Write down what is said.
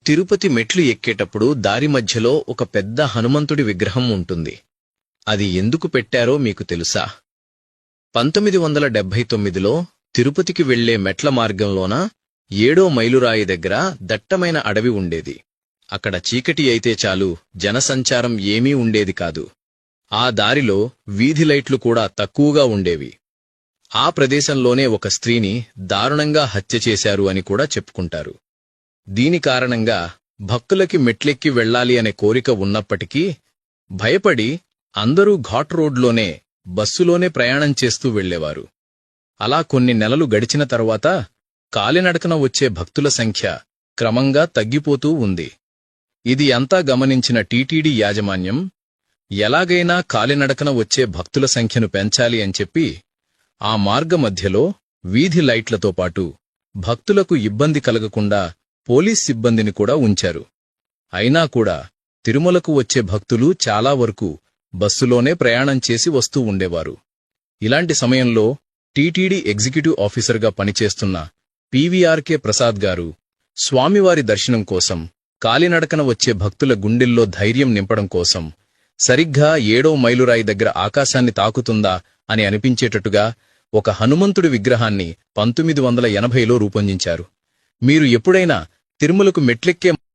తిరుపతి మెట్లు ఎక్కేటప్పుడు దారి మధ్యలో ఒక పెద్ద హనుమంతుడి విగ్రహం ఉంటుంది. అది ఎందుకు పెట్టారో మీకు తెలుసా? 1979లో తిరుపతికి వెళ్లే మెట్ల మార్గంలోన 7వ మైలురాయి దగ్గర దట్టమైన అడవి ఉండేది. అక్కడ చీకటి అయితే చాలు, జనసంచారం ఏమీ ఉండేది కాదు. ఆ దారిలో వీధి లైట్లు కూడా తక్కువగా ఉండేవి. ఆ ప్రదేశంలోనే ఒక స్త్రీని దారుణంగా హత్య చేశారు అని కూడా చెప్పుకుంటారు. దీని కారణంగా భక్తులకి మెట్లెక్కి వెళ్లాలి అనే కోరిక ఉన్నప్పటికీ భయపడి అందరూ ఘాట్ రోడ్లోనే, బస్సులోనే ప్రయాణం చేస్తూ వెళ్లేవారు. అలా కొన్ని నెలలు గడిచిన తరువాత కాలినడకన వచ్చే భక్తుల సంఖ్య క్రమంగా తగ్గిపోతూ ఉంది. ఇది అంతా గమనించిన టీటీడీ యాజమాన్యం ఎలాగైనా కాలినడకన వచ్చే భక్తుల సంఖ్యను పెంచాలి అని చెప్పి ఆ మార్గ మధ్యలో వీధి లైట్లతో పాటు భక్తులకు ఇబ్బంది కలగకుండా పోలీస్ సిబ్బందిని కూడా ఉంచారు. అయినా కూడా తిరుమలకు వచ్చే భక్తులు చాలా వరకు బస్సులోనే ప్రయాణం చేసి వస్తూ ఉండేవారు. ఇలాంటి సమయంలో టీటీడీ ఎగ్జిక్యూటివ్ ఆఫీసర్గా పనిచేస్తున్న పీవీఆర్కే ప్రసాద్ గారు స్వామివారి దర్శనం కోసం, కాలినడకన వచ్చే భక్తుల గుండెల్లో ధైర్యం నింపడం కోసం సరిగ్గా 7వ మైలురాయి దగ్గర ఆకాశాన్ని తాకుతుందా అని అనిపించేటట్టుగా ఒక హనుమంతుడి విగ్రహాన్ని 1980లో రూపొందించారు. మీరు ఎప్పుడైనా తిరుమలకు మెట్లెక్కే